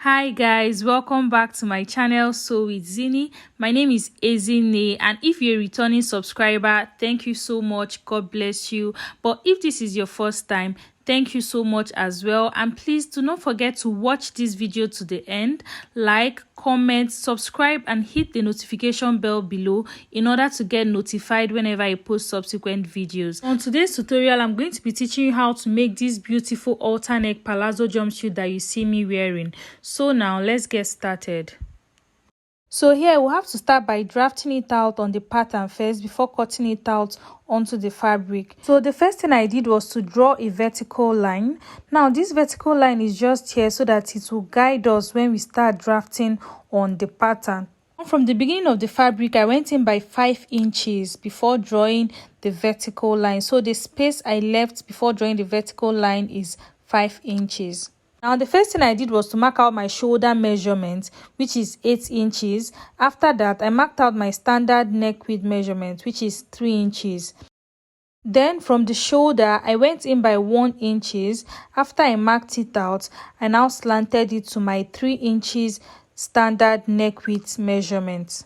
Hi guys, welcome back to my channel. So with Zini, my name is Ezine, and if you're a returning subscriber, thank you so much. God bless you. But if this is your first time, thank you so much as well. And please do not forget to watch this video to the end, like, comment, subscribe, and hit the notification bell below in order to get notified whenever I post subsequent videos. On today's tutorial, I'm going to be teaching you how to make this beautiful alter neck palazzo jumpsuit that you see me wearing. So now let's get started. So here we'll have to start by drafting it out on the pattern first before cutting it out onto the fabric. So the first thing I did was to draw a vertical line. Now this vertical line is just here so that it will guide us when we start drafting on the pattern. From the beginning of the fabric, I went in by 5 inches before drawing the vertical line. So the space I left before drawing the vertical line is 5 inches. Now the first thing I did was to mark out my shoulder measurement, which is 8 inches. After that, I marked out my standard neck width measurement, which is 3 inches. Then from the shoulder, I went in by 1 inches. After I marked it out, I now slanted it to my 3 inches standard neck width measurement.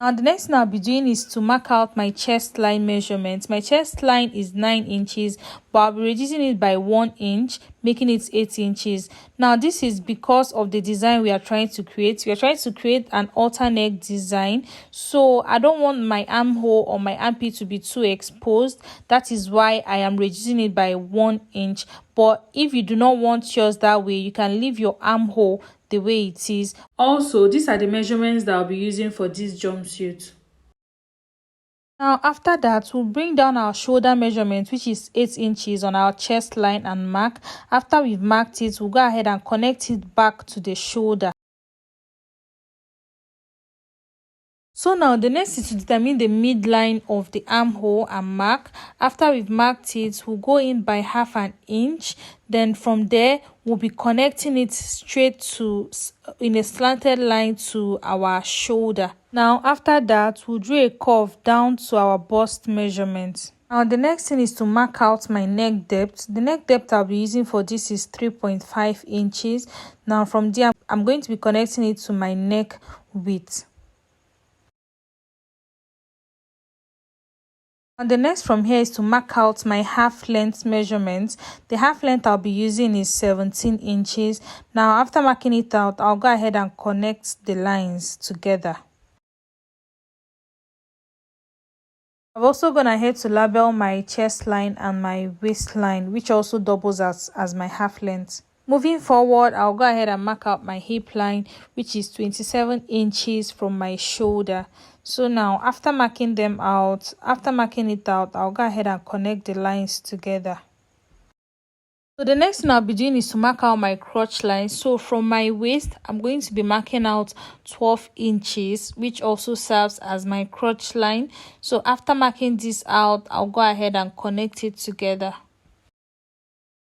Now the next thing I'll be doing is to mark out my chest line measurement. My chest line is 9 inches, but I'll be reducing it by 1 inch, making it 8 inches. Now this is because of the design we are trying to create. We are trying to create an alter neck design, so I don't want my armhole or my armpit to be too exposed. That is why I am reducing it by 1 inch. But if you do not want yours that way, you can leave your armhole the way it is. Also, these are the measurements that I'll be using for this jumpsuit. Now after that, we'll bring down our shoulder measurement, which is 8 inches, on our chest line and mark. After we've marked it, we'll go ahead and connect it back to the shoulder. So now the next is to determine the midline of the armhole and mark. After we've marked it, we'll go in by 1/2 inch. Then from there, we'll be connecting it straight to in a slanted line to our shoulder. Now after that, we'll draw a curve down to our bust measurement. Now the next thing is to mark out my neck depth. The neck depth I'll be using for this is 3.5 inches. Now from there, I'm going to be connecting it to my neck width. And the next from here is to mark out my half length measurement. The half length I'll be using is 17 inches. Now after marking it out, I'll go ahead and connect the lines together. I've also gone ahead to label my chest line and my waistline, which also doubles as my half length. Moving forward, I'll go ahead and mark out my hip line, which is 27 inches from my shoulder. So now after marking it out, I'll go ahead and connect the lines together. So the next thing I'll be doing is to mark out my crotch line. So from my waist, I'm going to be marking out 12 inches, which also serves as my crotch line. So after marking this out, I'll go ahead and connect it together.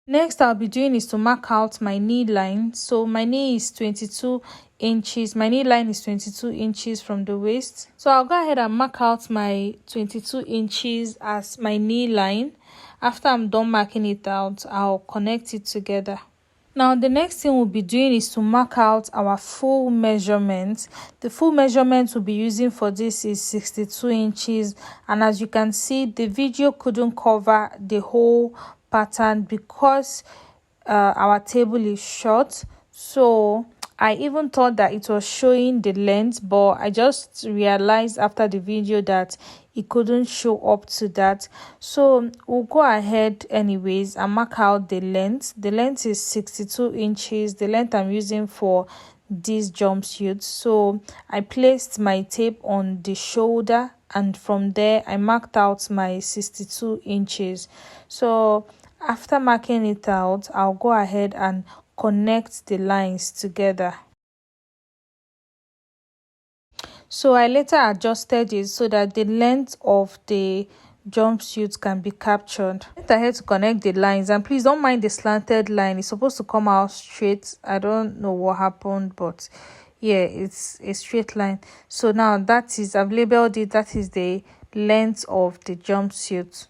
Next I'll be doing is to mark out my knee line. So my knee is 22 inches. My knee line is 22 inches from the waist. So I'll go ahead and mark out my 22 inches as my knee line. After I'm done marking it out, I'll connect it together. Now the next thing we'll be doing is to mark out our full measurement. The full measurement we'll be using for this is 62 inches. And as you can see, the video couldn't cover the whole pattern because our table is short. So I even thought that it was showing the length, but I just realized after the video that it couldn't show up to that. So we'll go ahead anyways and mark out the length. The length is 62 inches, the length I'm using for this jumpsuit. So I placed my tape on the shoulder, and from there I marked out my 62 inches. So after marking it out, I'll go ahead and connect the lines together. So I later adjusted it so that the length of the jumpsuit can be captured. I had to connect the lines, and please don't mind the slanted line. It's supposed to come out straight. I don't know what happened, but yeah, it's a straight line. So now I've labeled it. That is the length of the jumpsuit.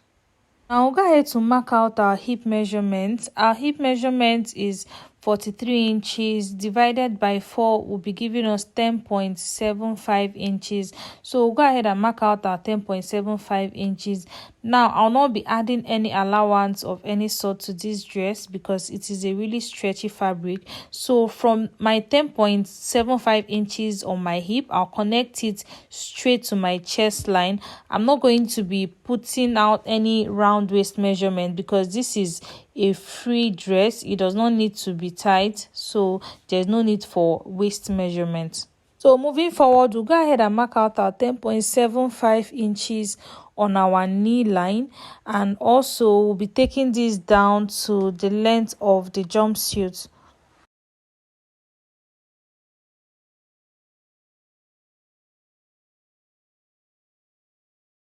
Now we'll go ahead to mark out our hip measurement. Our hip measurement is 43 inches divided by 4 will be giving us 10.75 inches. So we'll go ahead and mark out our 10.75 inches. Now I'll not be adding any allowance of any sort to this dress because it is a really stretchy fabric. So from my 10.75 inches on my hip, I'll connect it straight to my chest line. I'm not going to be putting out any round waist measurement because this is a free dress. It does not need to be tight, so there's no need for waist measurement. So moving forward, we'll go ahead and mark out our 10.75 inches on our knee line, and also we'll be taking this down to the length of the jumpsuit.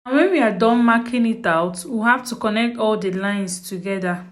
And when we are done marking it out, we'll have to connect all the lines together.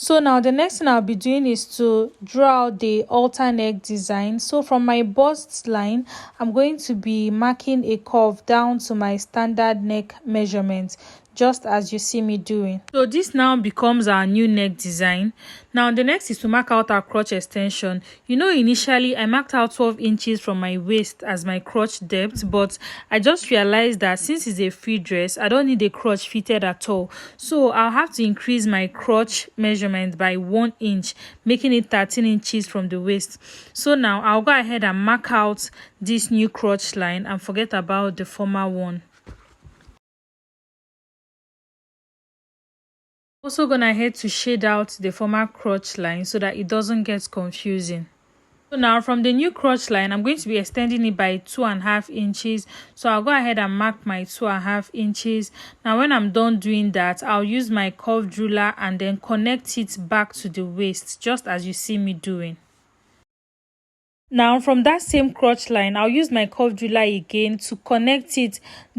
So now the next thing I'll be doing is to draw out the halter neck design. So from my bust line, I'm going to be marking a curve down to my standard neck measurement, just as you see me doing. So this now becomes our new neck design. Now the next is to mark out our crotch extension. You know, initially I marked out 12 inches from my waist as my crotch depth, but I just realized that since it's a free dress, I don't need a crotch fitted at all. So I'll have to increase my crotch measurement by 1 inch, making it 13 inches from the waist. So now I'll go ahead and mark out this new crotch line and forget about the former one. Also gonna head to shade out the former crotch line so that it doesn't get confusing. So now from the new crotch line, I'm going to be extending it by 2.5 inches. So I'll go ahead and mark my 2.5 inches. Now when I'm done doing that, I'll use my curved ruler and then connect it back to the waist, just as you see me doing. Now from that same crotch line, I'll use my curved ruler again to connect it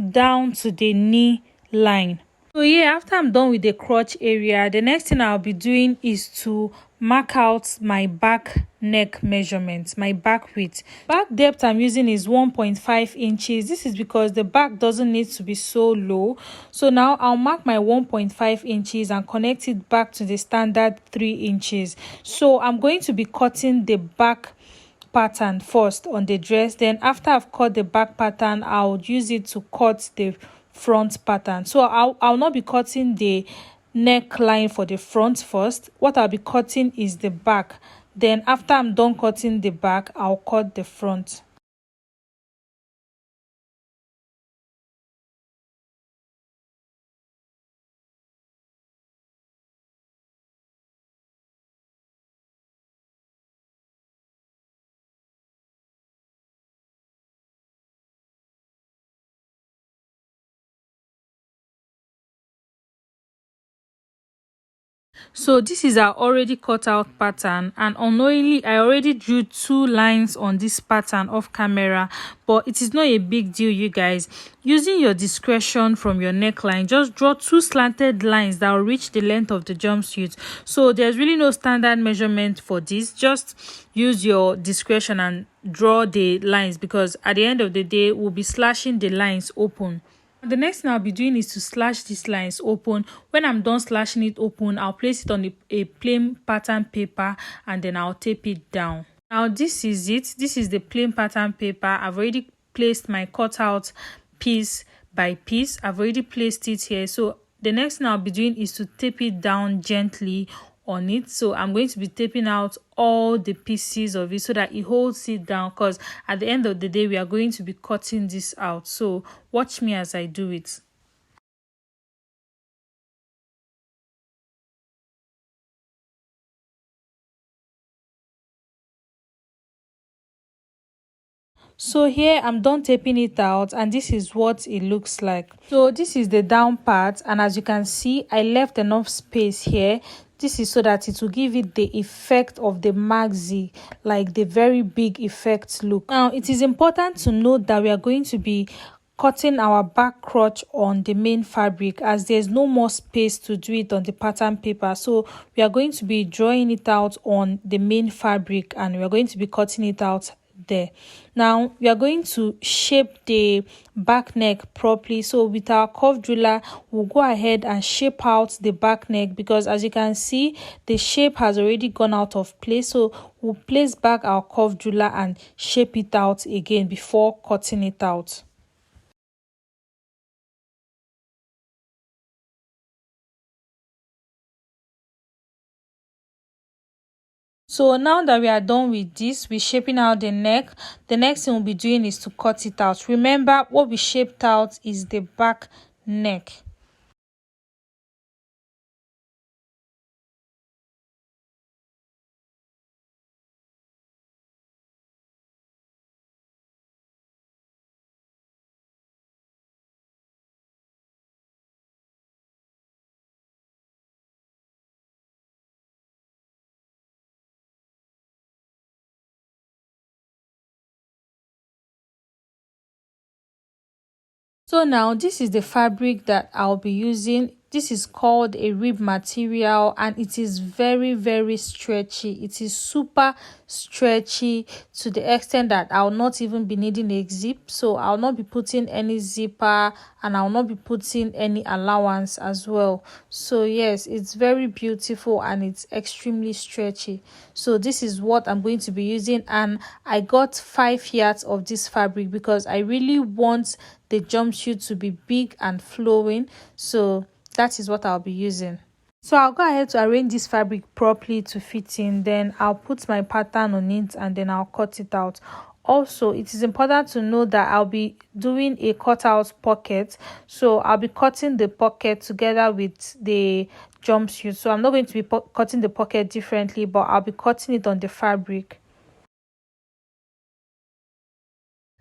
down to the knee line. So yeah, after I'm done with the crotch area, the next thing I'll be doing is to mark out my back neck measurement, my back width. Back depth I'm using is 1.5 inches. This is because the back doesn't need to be so low. So now I'll mark my 1.5 inches and connect it back to the standard 3 inches. So I'm going to be cutting the back pattern first on the dress. Then after I've cut the back pattern, I'll use it to cut the front pattern. So I'll not be cutting the neckline for the front first. What I'll be cutting is the back. Then after I'm done cutting the back, I'll cut the front. So this is our already cut out pattern, and unknowingly I already drew 2 lines on this pattern off camera, but it is not a big deal, you guys. Using your discretion from your neckline, just draw 2 slanted lines that will reach the length of the jumpsuit. So there's really no standard measurement for this. Just use your discretion and draw the lines, because at the end of the day we'll be slashing the lines open. The next thing I'll be doing is to slash these lines open. When I'm done slashing it open, I'll place it on a plain pattern paper and then I'll tape it down. Now this is it. This is the plain pattern paper. I've already placed my cutout piece by piece. I've already placed it here. So the next thing I'll be doing is to tape it down gently on it. So I'm going to be taping out all the pieces of it so that it holds it down, because at the end of the day we are going to be cutting this out. So watch me as I do it. So here I'm done taping it out, and this is what it looks like. So this is the down part, and as you can see, I left enough space here. This is so that it will give it the effect of the Maxi, like the very big effect look. Now it is important to note that we are going to be cutting our back crotch on the main fabric, as there's no more space to do it on the pattern paper. So we are going to be drawing it out on the main fabric and we are going to be cutting it out there. Now we are going to shape the back neck properly. So with our curved ruler, we'll go ahead and shape out the back neck, because as you can see, the shape has already gone out of place. So we'll place back our curved ruler and shape it out again before cutting it out. So now that we are done with this, we're shaping out the neck. The next thing we'll be doing is to cut it out. Remember, what we shaped out is the back neck. So now this is the fabric that I'll be using. This is called a rib material, and it is very stretchy. It is super stretchy to the extent that I'll not even be needing a zip. So I'll not be putting any zipper, and I'll not be putting any allowance as well. So yes, it's very beautiful and it's extremely stretchy. So this is what I'm going to be using, and I got 5 yards of this fabric because I really want the jumpsuit to be big and flowing. So that is what I'll be using. So I'll go ahead to arrange this fabric properly to fit in, then I'll put my pattern on it and then I'll cut it out. Also, it is important to know that I'll be doing a cutout pocket. So I'll be cutting the pocket together with the jumpsuit. So I'm not going to be cutting the pocket differently, but I'll be cutting it on the fabric.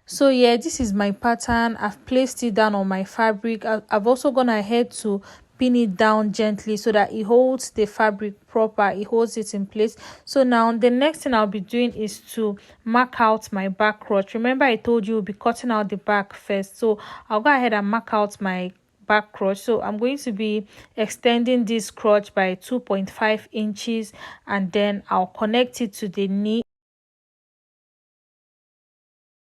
So yeah, this is my pattern. I've placed it down on my fabric. I've also gone ahead to pin it down gently so that it holds the fabric proper, it holds it in place. So now the next thing I'll be doing is to mark out my back crotch. Remember, I told you we'll be cutting out the back first, so I'll go ahead and mark out my back crotch. So I'm going to be extending this crotch by 2.5 inches, and then I'll connect it to the knee.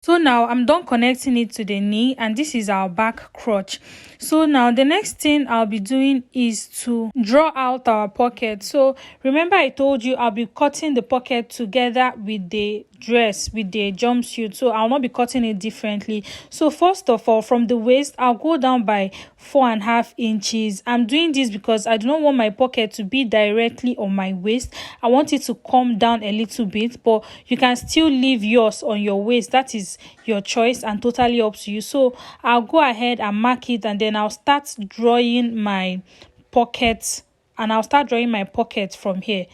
So now I'm done connecting it to the knee, and this is our back crotch. So now the next thing I'll be doing is to draw out our pocket. So remember, I told you I'll be cutting the pocket together with the dress, with the jumpsuit. So I'll not be cutting it differently. So first of all, from the waist, I'll go down by 4.5 inches. I'm doing this because I do not want my pocket to be directly on my waist. I want it to come down a little bit, but you can still leave yours on your waist. That is your choice and totally up to you. So I'll go ahead and mark it, and then I'll start drawing my pocket, and I'll start drawing my pocket from here.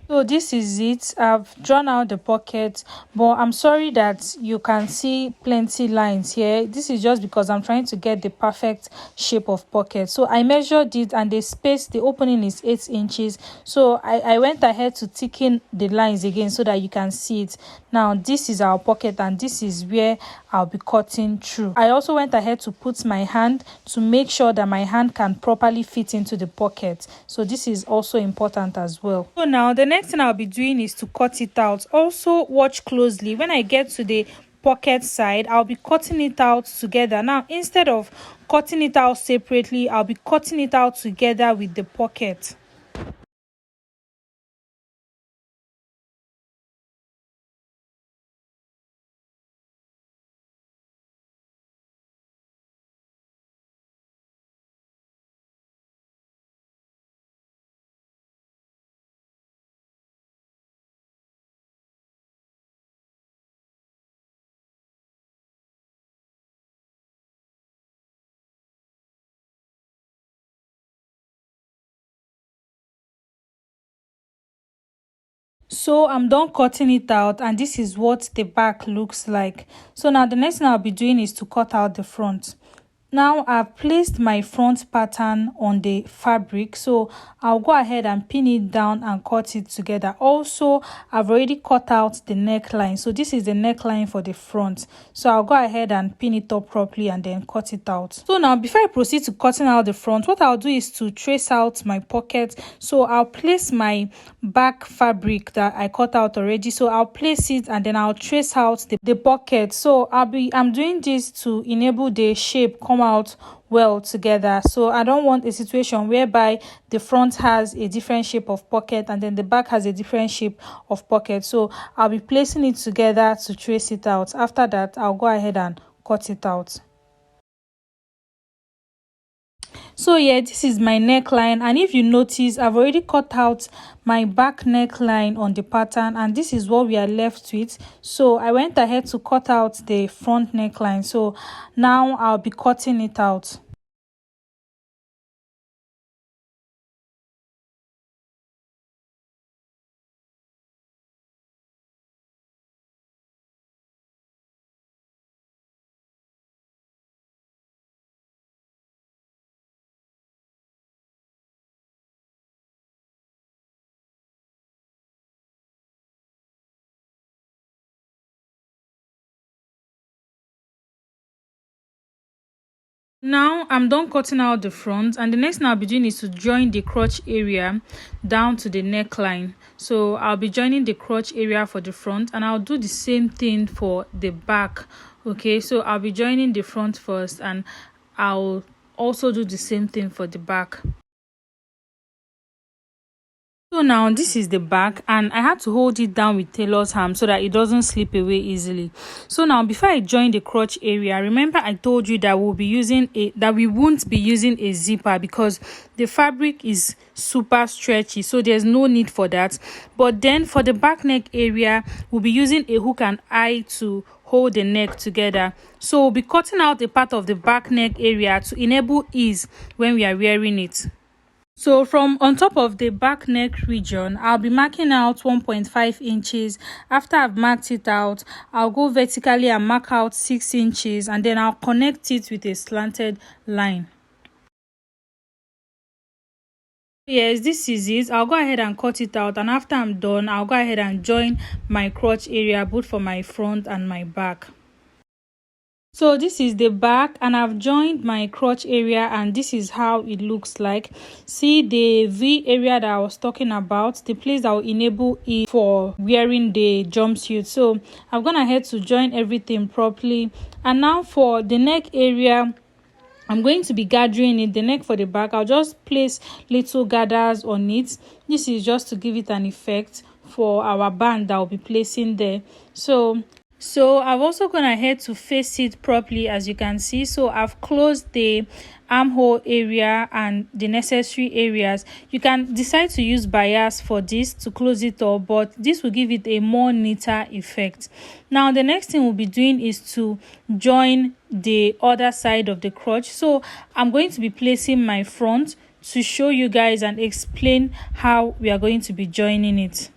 So this is it. I've drawn out the pocket, but I'm sorry that you can see plenty lines here. This is just because I'm trying to get the perfect shape of pocket. So I measured it, and the space, the opening is 8 inches. So I went ahead to thicken the lines again so that you can see it. Now this is our pocket, and this is where I'll be cutting through. I also went ahead to put my hand to make sure that my hand can properly fit into the pocket. So this is also important as well. So now the next thing I'll be doing is to cut it out. Also watch closely. When I get to the pocket side, I'll be cutting it out together. Now instead of cutting it out separately, I'll be cutting it out together with the pocket. So I'm done cutting it out, and this is what the back looks like. So now the next thing I'll be doing is to cut out the front. Now I've placed my front pattern on the fabric, so I'll go ahead and pin it down and cut it together. Also, I've already cut out the neckline, so this is the neckline for the front, so I'll go ahead and pin it up properly and then cut it out. So now before I proceed to cutting out the front, what I'll do is to trace out my pocket. So I'll place my back fabric that I cut out already, so I'll place it and then I'll trace out the pocket. So I'm doing this to enable the shape come out well together. So I don't want a situation whereby the front has a different shape of pocket and then the back has a different shape of pocket. So I'll be placing it together to trace it out. After that, I'll go ahead and cut it out. So yeah, this is my neckline, and if you notice, I've already cut out my back neckline on the pattern, and this is what we are left with. So I went ahead to cut out the front neckline, so now I'll be cutting it out. Now I'm done cutting out the front, and the next thing I'll be doing is to join the crotch area down to the neckline. So I'll be joining the crotch area for the front, and I'll do the same thing for the back. Okay, so I'll be joining the front first, and I'll also do the same thing for the back. So now this is the back, and I had to hold it down with tailor's hand so that it doesn't slip away easily. So now before I join the crotch area, remember I told you that we won't be using a zipper because the fabric is super stretchy, so there's no need for that. But then for the back neck area, we'll be using a hook and eye to hold the neck together. So we'll be cutting out a part of the back neck area to enable ease when we are wearing it. So from on top of the back neck region, I'll be marking out 1.5 inches. After I've marked it out, I'll go vertically and mark out 6 inches, and then I'll connect it with a slanted line. Yes, this is it. I'll go ahead and cut it out, and after I'm done, I'll go ahead and join my crotch area both for my front and my back. So this is the back, and I've joined my crotch area, and this is how it looks like. See the V area that I was talking about, the place that will enable it for wearing the jumpsuit. So I've gone ahead to join everything properly, and now for the neck area, I'm going to be gathering it. The neck for the back, I'll just place little gathers on it. This is just to give it an effect for our band that I'll be placing there. So I've also gone ahead to face it properly, as you can see. So I've closed the armhole area and the necessary areas. You can decide to use bias for this to close it up, but this will give it a more neater effect. Now the next thing we'll be doing is to join the other side of the crotch. So I'm going to be placing my front to show you guys and explain how we are going to be joining it.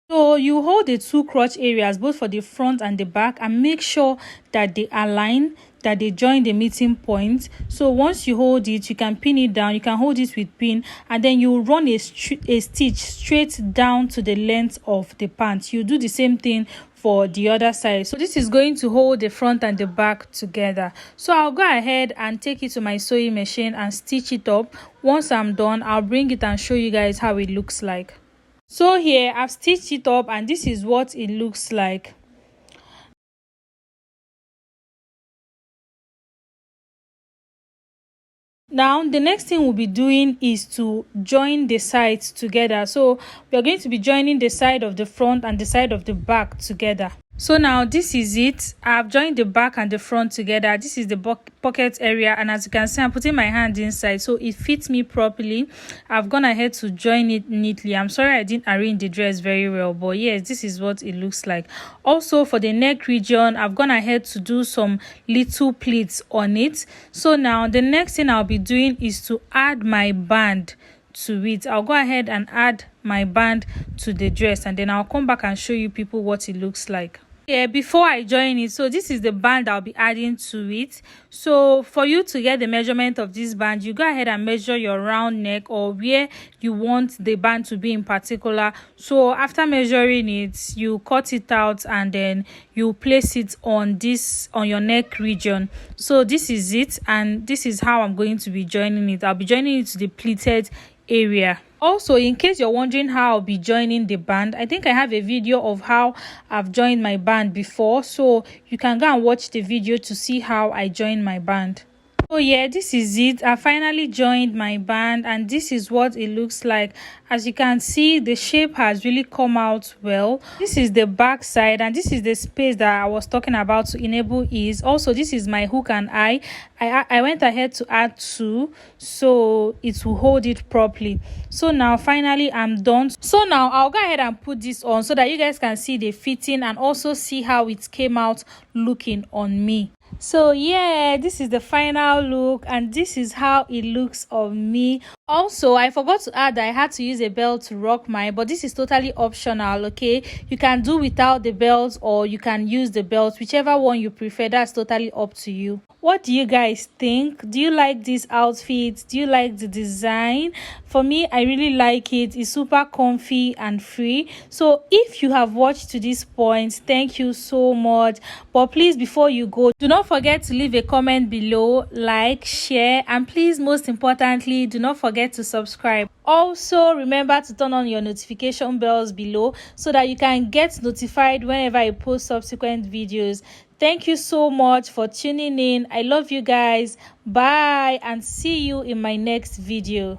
So you hold the two crotch areas both for the front and the back, and make sure that they align, that they join the meeting point. So once you hold it, you can pin it down. You can hold it with pin, and then you run a stitch straight down to the length of the pants. You do the same thing for the other side. So this is going to hold the front and the back together. So I'll go ahead and take it to my sewing machine and stitch it up. Once I'm done, I'll bring it and show you guys how it looks like. So here I've stitched it up, and this is what it looks like. Now the next thing we'll be doing is to join the sides together. So we're going to be joining the side of the front and the side of the back together. So now this is it. I've joined the back and the front together. This is the pocket area, and as you can see, I'm putting my hand inside so it fits me properly. I've gone ahead to join it neatly. I'm sorry I didn't arrange the dress very well, but yes, this is what it looks like. Also for the neck region, I've gone ahead to do some little pleats on it. So now the next thing I'll be doing is to add my band to it. I'll go ahead and add my band to the dress, and then I'll come back and show you people what it looks like. Yeah, before I join it, so this is the band I'll be adding to it. So for you to get the measurement of this band, you go ahead and measure your round neck or where you want the band to be in particular. So after measuring it, you cut it out and then you place it on your neck region. So this is it, and this is how I'm going to be joining it. I'll be joining it to the pleated area. Also, in case you're wondering how I'll be joining the band, I think I have a video of how I've joined my band before, so you can go and watch the video to see how I joined my band. Oh yeah, this is it. I finally joined my band, and this is what it looks like. As you can see, the shape has really come out well. This is the back side, and this is the space that I was talking about to enable ease. Also, this is my hook and eye. I went ahead to add 2 so it will hold it properly. So now finally I'm done. So now I'll go ahead and put this on so that you guys can see the fitting and also see how it came out looking on me. So yeah, this is the final look, and this is how it looks on me. Also, I forgot to add that I had to use a belt to rock mine, but this is totally optional. Okay, you can do without the belt or you can use the belt, whichever one you prefer. That's totally up to you. What do you guys think? Do you like this outfit? Do you like the design? For me, I really like it. It's super comfy and free. So if you have watched to this point, thank you so much. But please, before you go, do not forget to leave a comment below, like, share, and please, most importantly, do not forget to subscribe. Also, remember to turn on your notification bells below so that you can get notified whenever I post subsequent videos. Thank you so much for tuning in. I love you guys. Bye, and see you in my next video.